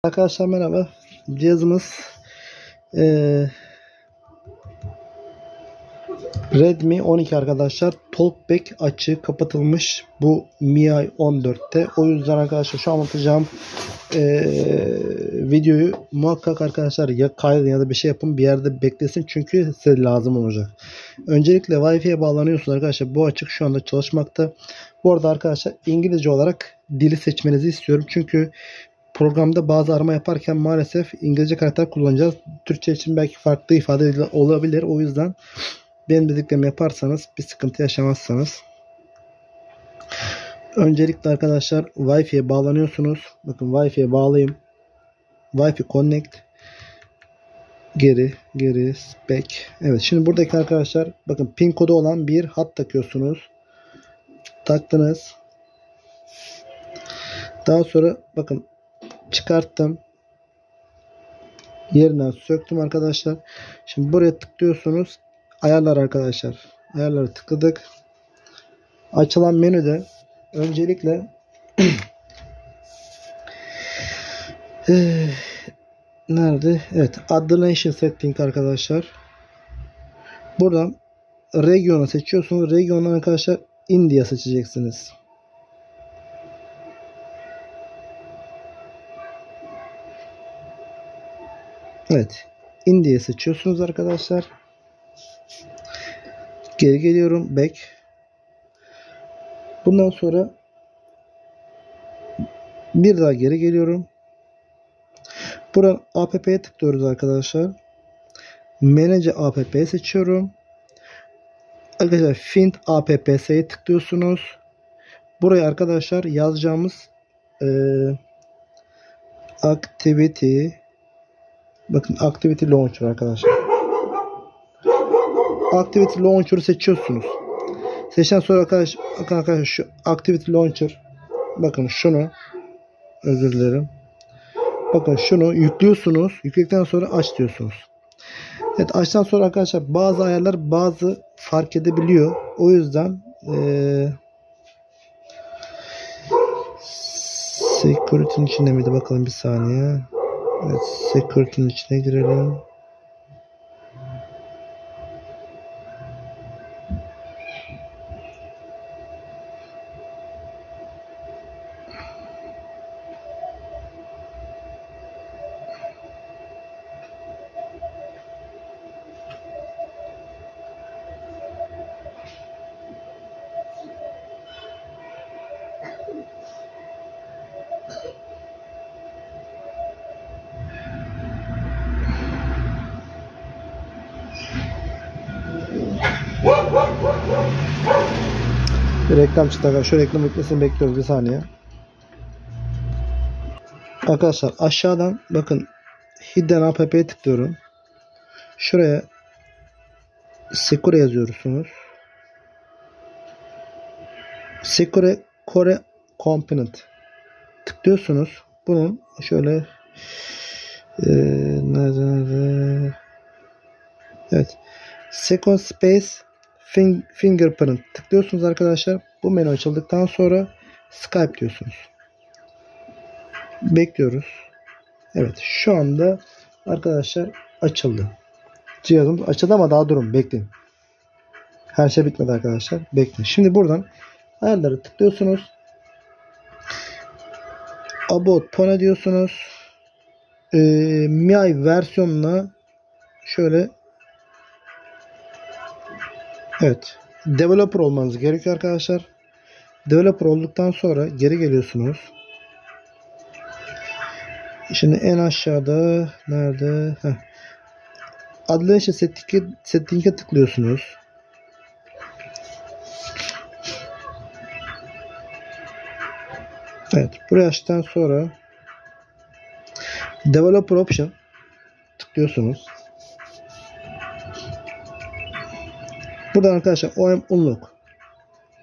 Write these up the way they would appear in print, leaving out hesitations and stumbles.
Arkadaşlar merhaba. Cihazımız Redmi 12 arkadaşlar. Talkback açığı kapatılmış bu MIUI 14'te. O yüzden arkadaşlar şu anlatacağım videoyu muhakkak arkadaşlar ya kaydedin ya da bir şey yapın, bir yerde beklesin çünkü size lazım olacak. Öncelikle Wi-Fi'ye bağlanıyorsunuz arkadaşlar. Bu açık şu anda çalışmakta. Bu arada arkadaşlar İngilizce olarak dili seçmenizi istiyorum. Çünkü programda bazı arama yaparken maalesef İngilizce karakter kullanacağız. Türkçe için belki farklı ifade olabilir. O yüzden benim dediklerimi yaparsanız bir sıkıntı yaşamazsanız. Öncelikle arkadaşlar Wi-Fi'ye bağlanıyorsunuz. Bakın Wi-Fi'ye bağlayayım. Wi-Fi connect. Geri back. Evet, şimdi buradaki arkadaşlar bakın pin kodu olan bir hat takıyorsunuz. Taktınız. Daha sonra bakın çıkarttım. Yerinden söktüm arkadaşlar. Şimdi buraya tıklıyorsunuz. Ayarlar arkadaşlar. Ayarları tıkladık. Açılan menüde öncelikle nerede? Evet. Addonation setting arkadaşlar. Buradan regionu seçiyorsunuz. Regionu arkadaşlar India seçeceksiniz. Evet. India seçiyorsunuz arkadaşlar. Geri geliyorum. Back. Bundan sonra bir daha geri geliyorum. Buradan app'ye tıklıyoruz arkadaşlar. Manage app'yi seçiyorum. Arkadaşlar Find apps'ye tıklıyorsunuz. Buraya arkadaşlar yazacağımız activity, bakın Activity Launcher arkadaşlar. Activity Launcher'ı seçiyorsunuz. Seçten sonra arkadaşlar şu Activity Launcher, bakın şunu, özür dilerim. Bakın şunu yüklüyorsunuz. Yükledikten sonra aç diyorsunuz. Evet, açtan sonra arkadaşlar bazı ayarlar bazı fark edebiliyor. O yüzden security'nin içinde miydi? Bakalım bir saniye. Evet, security'nin içine girelim. Bir reklam çıktı arkadaşlar. Şu reklam bitmesini bekliyoruz bir saniye. Arkadaşlar aşağıdan bakın Hidden app'ye tıklıyorum. Şuraya Secure yazıyorsunuz. Secure Core Component tıklıyorsunuz. Bunun şöyle nerede? Evet. Second Space Fingerprint tıklıyorsunuz arkadaşlar. Bu menü açıldıktan sonra Skype diyorsunuz. Bekliyoruz. Evet, şu anda arkadaşlar açıldı. Cihazımız açıldı ama daha durun, bekleyin. Her şey bitmedi arkadaşlar. Bekleyin. Şimdi buradan ayarları tıklıyorsunuz. About Phone diyorsunuz. MIUI versiyonuna şöyle, evet, developer olmanız gerekiyor arkadaşlar. Developer olduktan sonra geri geliyorsunuz. Şimdi en aşağıda nerede? Advanced Setting'e tıklıyorsunuz. Evet, buraya açtıktan sonra Developer Option tıklıyorsunuz. Buradan arkadaşlar OEM Unlock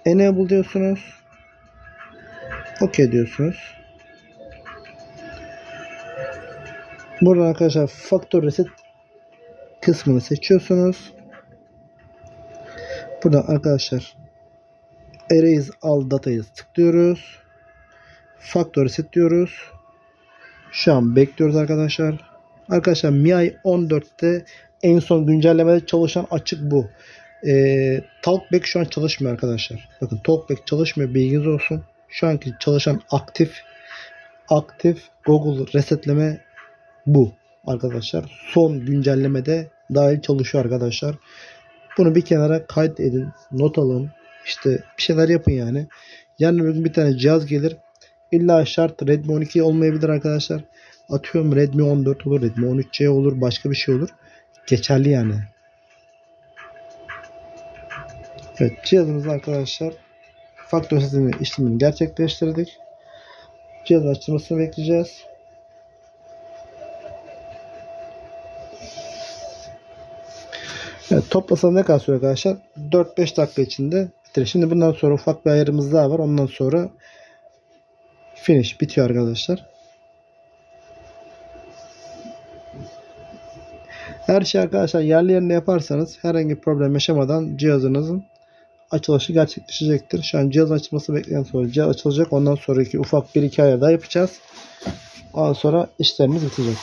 Enable diyorsunuz. OK diyorsunuz. Buradan arkadaşlar Factory Reset kısmını seçiyorsunuz. Buradan arkadaşlar Erase All Data'yı tıklıyoruz. Factory Reset diyoruz. Şu an bekliyoruz arkadaşlar. Arkadaşlar MIUI 14'te en son güncellemede çalışan açık bu. Talkback şu an çalışmıyor arkadaşlar. Bakın Talkback çalışmıyor, bilginiz olsun. Şu anki çalışan aktif Google resetleme bu arkadaşlar. Son güncellemede dahil çalışıyor arkadaşlar. Bunu bir kenara kaydedin, not alın. İşte bir şeyler yapın yani. Yarın bir gün bir tane cihaz gelir. İlla şart Redmi 12 olmayabilir arkadaşlar. Atıyorum Redmi 14 olur, Redmi 13C olur, başka bir şey olur. Geçerli yani. Evet, cihazımızda arkadaşlar faktör setimi işlemini gerçekleştirdik. Cihaz açılmasını bekleyeceğiz. Evet, toplasan ne kadar süre arkadaşlar? 4-5 dakika içinde bitirir. Şimdi bundan sonra ufak bir ayarımız daha var. Ondan sonra finish bitiyor arkadaşlar. Her şey arkadaşlar yerli yerine yaparsanız herhangi bir problem yaşamadan cihazınızın açılışı gerçekleşecektir. Şu an cihaz açılması bekleyen sonra cihaz açılacak. Ondan sonraki ufak bir iki ayar daha yapacağız. Ondan sonra işlerimiz bitecek.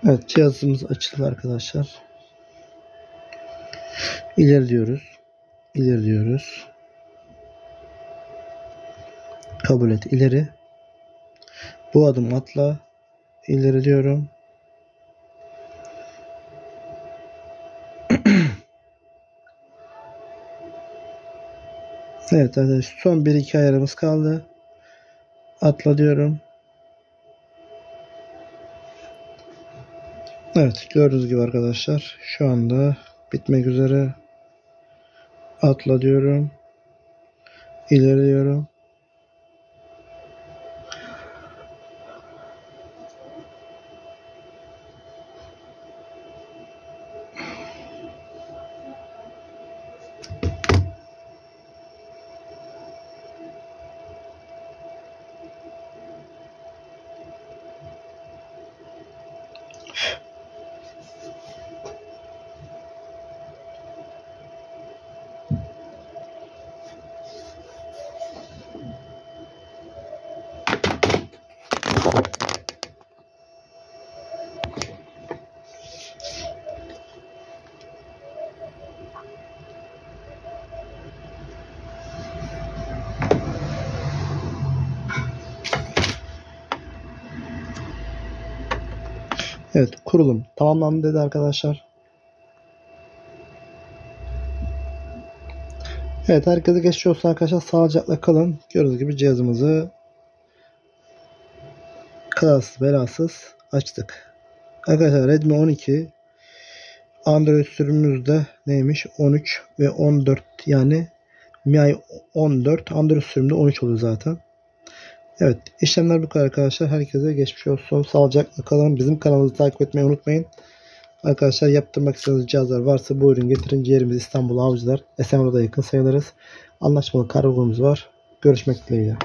Evet, cihazımız açıldı arkadaşlar. İleri diyoruz. İleri diyoruz. Kabul et. İleri. Bu adım atla. İleri diyorum. Evet arkadaşlar, son 1-2 ayarımız kaldı. Atla diyorum. Evet, gördüğünüz gibi arkadaşlar şu anda bitmek üzere. Atla diyorum. İleri diyorum. Evet, kurulum tamamlandı dedi arkadaşlar. Evet, herkese geçmiş olsun arkadaşlar. Sağlıcakla kalın. Gördüğünüz gibi cihazımızı kazasız belasız açtık. Arkadaşlar Redmi 12 Android sürümümüzde neymiş? 13 ve 14, yani MIUI 14, Android sürümünde 13 oluyor zaten. Evet, işlemler bu kadar arkadaşlar. Herkese geçmiş olsun. Sağlıcakla kalın. Bizim kanalımızı takip etmeyi unutmayın. Arkadaşlar yaptırmak istediğiniz cihazlar varsa buyurun getirin. Yerimiz İstanbul Avcılar. Esenboğa'da yakın sayılırız. Anlaşmalı kargomuz var. Görüşmek dileğiyle.